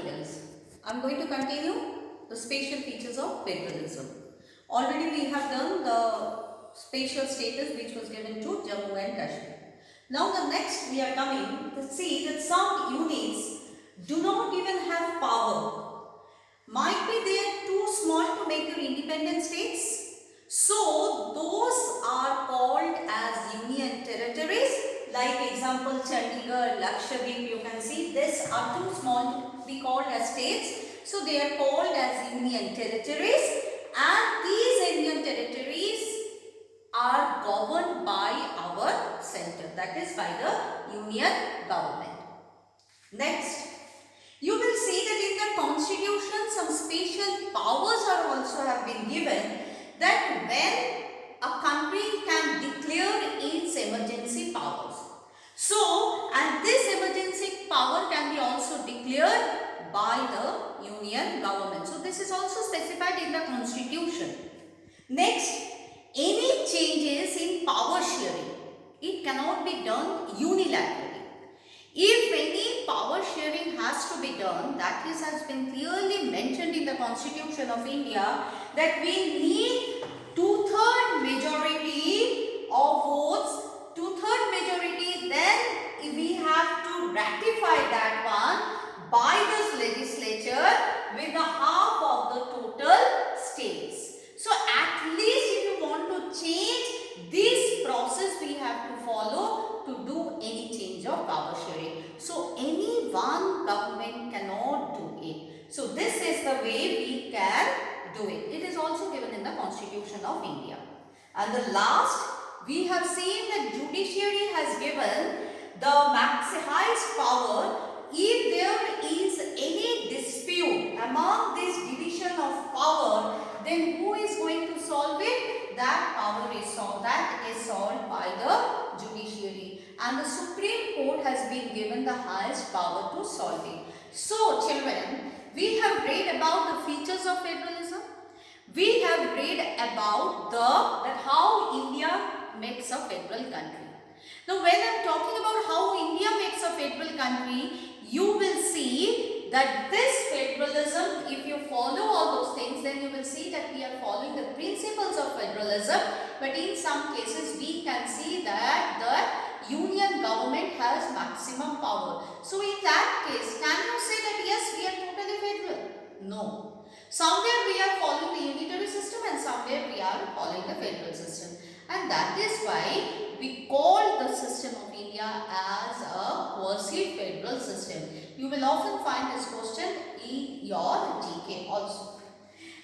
students. I'm going to continue the spatial features of federalism. Already we have done the spatial status which was given to Jammu and Kashmir. Now the next we are coming to see that some units do not even have power. Might be they are too small to make their independent states. So those are called as union territories. Like example Chandigarh, Lakshadweep, you can see these are too small to be called as states. So they are called as union territories, and these union territories are governed by our center, that is by the union government. Next, you will see that in the constitution some special powers are also have been given, that when a country can declare its emergency powers. So, and this emergency power can be also declared by the union government. So, this is also specified in the constitution. Next, any changes in power sharing, it cannot be done unilaterally. If any power sharing has to be done, that is has been clearly mentioned in the Constitution of India, that we need two-third majority of votes, two-third majority, then we have to ratify that one by this legislature with the half of the total states. So at least if you want to change this process, we have to follow to do any change of power sharing. So any one government cannot do it. So this is the way we can do it. It is also given in the Constitution of India. And the last, we have seen that judiciary has given the highest power. If there is any dispute among this division of power, then who is going to solve it? That power is solved. That is solved by the judiciary. And the Supreme Court has been given the highest power to solve it. So, children, we have read about the features of federalism. We have read about that how India makes a federal country. Now, when I am talking about how India makes a federal country, you will see that this federalism, if you follow all those things, then you will see that we are following the principles of federalism. But in some cases, we can see that the union government has maximum power. So, in that case, can you say that yes, we are totally federal? No. Somewhere we are following the unitary system and somewhere we are following the federal system. And that is why we call the system of India as a quasi-federal system. You will often find this question in your GK also.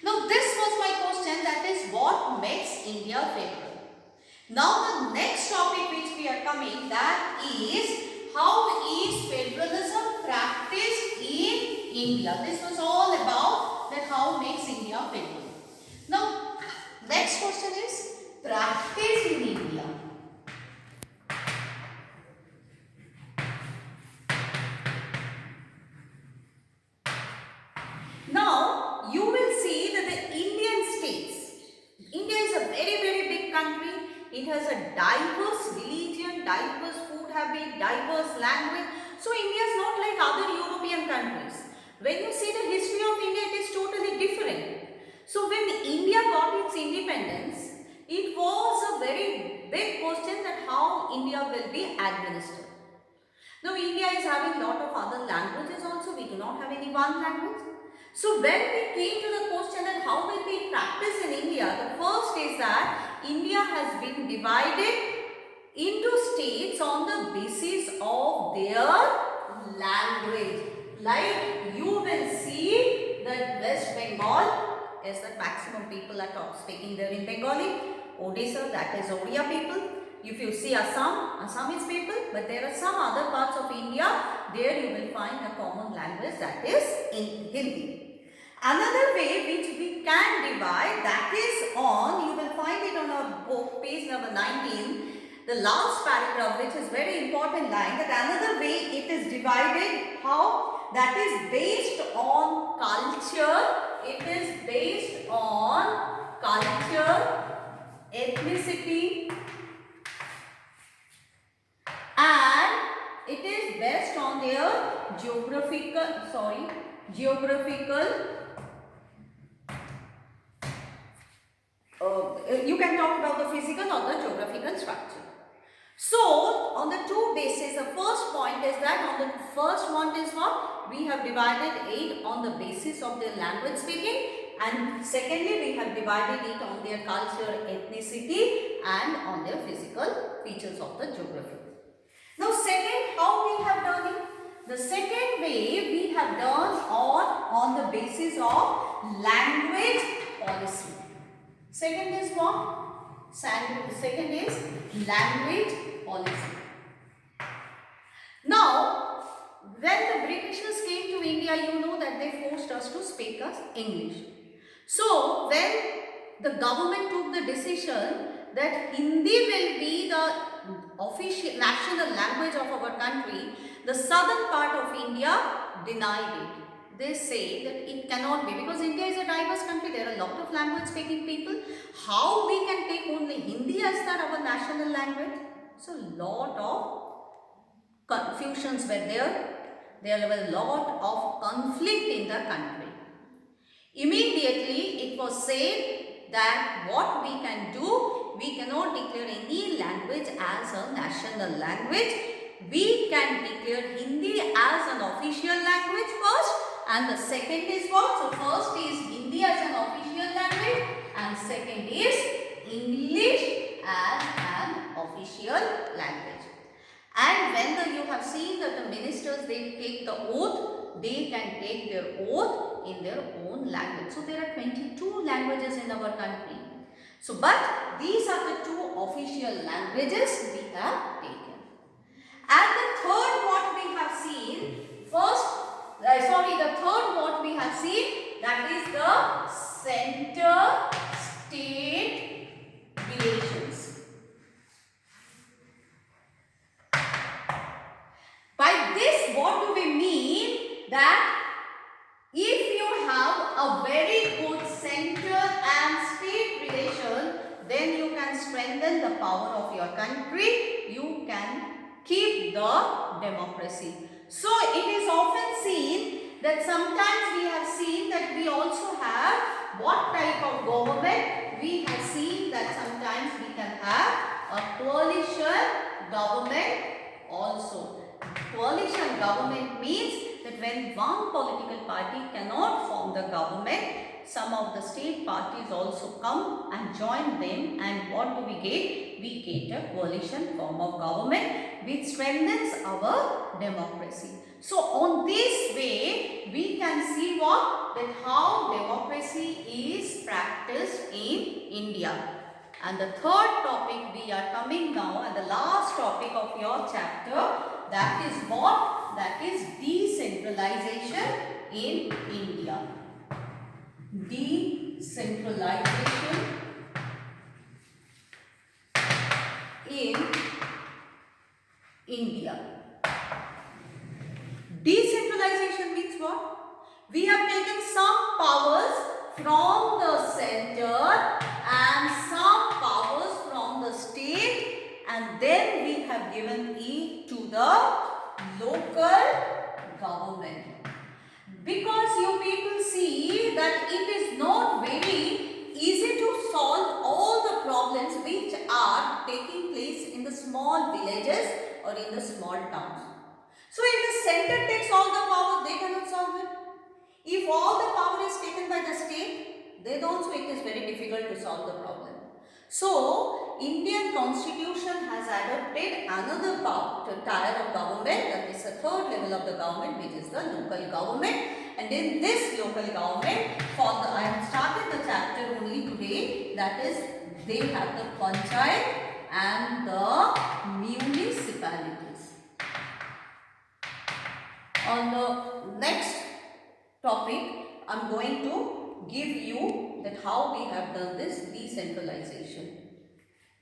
Now this was my question, that is what makes India federal. Now the next topic which we are coming, that is how is federalism practiced in India. This was all about that how makes India federal. Now next question is practice in India. Now you will see that the Indian states, India is a very very big country. It has a diverse religion, diverse food habit, diverse language. So India is not like other European countries. When you see the history of India, it is totally different. So when India got its independence, it was a very big question that how India will be administered. Now India is having lot of other languages also. We do not have any one language. So when we came to the question that how will we practice in India, the first is that India has been divided into states on the basis of their language. Like you will see that West Bengal is the maximum people are speaking there in Bengali. Odisha, that is Odia people. If you see Assam, Assamese people, but there are some other parts of India, there you will find a common language, that is in Hindi. Another way which we can divide, that is on, you will find it on our book, page number 19, the last paragraph, which is very important line, that another way it is divided, how? That is based on culture. It is based on culture, ethnicity and it is based on their geographical, you can talk about the physical or the geographical structure. So, on the two bases, the first point is that on the first one is what? We have divided it on the basis of their language speaking, and secondly we have divided it on their culture, ethnicity and on their physical features of the geography. Now second, how we have done it? The second way we have done on the basis of language policy. Second is what? Second is language policy. Now, when the Britishers came to India, you know that they forced us to speak us English. So, when the government took the decision that Hindi will be the official national language of our country, the southern part of India denied it. They say that it cannot be, because India is a diverse country, there are a lot of language speaking people. How we can take only Hindi as our national language? So lot of confusions were there. There were a lot of conflict in the country. Immediately it was said that what we can do, we cannot declare any language as a national language. We can declare Hindi as an official language first, and the second is what? So first is Hindi as an official language and second is English as an official language. And when you have seen that the ministers, they take the oath, they can take their oath in their own language. So there are 22 languages in our country. So but these are the two official languages we have taken. And the third what we have seen, the third what we have seen, that is the center-state relations. By this, what do we mean? That if you have a very good center and state relation, then you can strengthen the power of your country. You can keep the democracy. So it is often seen that sometimes we have seen that we also have what type of government? We have seen that sometimes we can have a coalition government also. Coalition government means that when one political party cannot form the government, some of the state parties also come and join them, and what do we get? We get a coalition form of government which strengthens our democracy. So on this way, we can see what? That how democracy is practiced in India. And the third topic we are coming now, and the last topic of your chapter, that is what? That is decentralization in India. Decentralization in India. Decentralization means what? We have taken some powers from the center and some powers from the state, and then we have given it to the local government. Because you people see that it is not very easy to solve all the problems which are taking place in the small villages or in the small towns. So if the center takes all the power, they cannot solve it. If all the power is taken by the state, then also it is very difficult to solve the problem. So Indian Constitution has adopted another tier of government, that is the third level of the government, which is the local government. And in this local government, I have started the chapter only today, that is they have the panchayat and the municipalities. On the next topic, I am going to give you that how we have done this decentralization.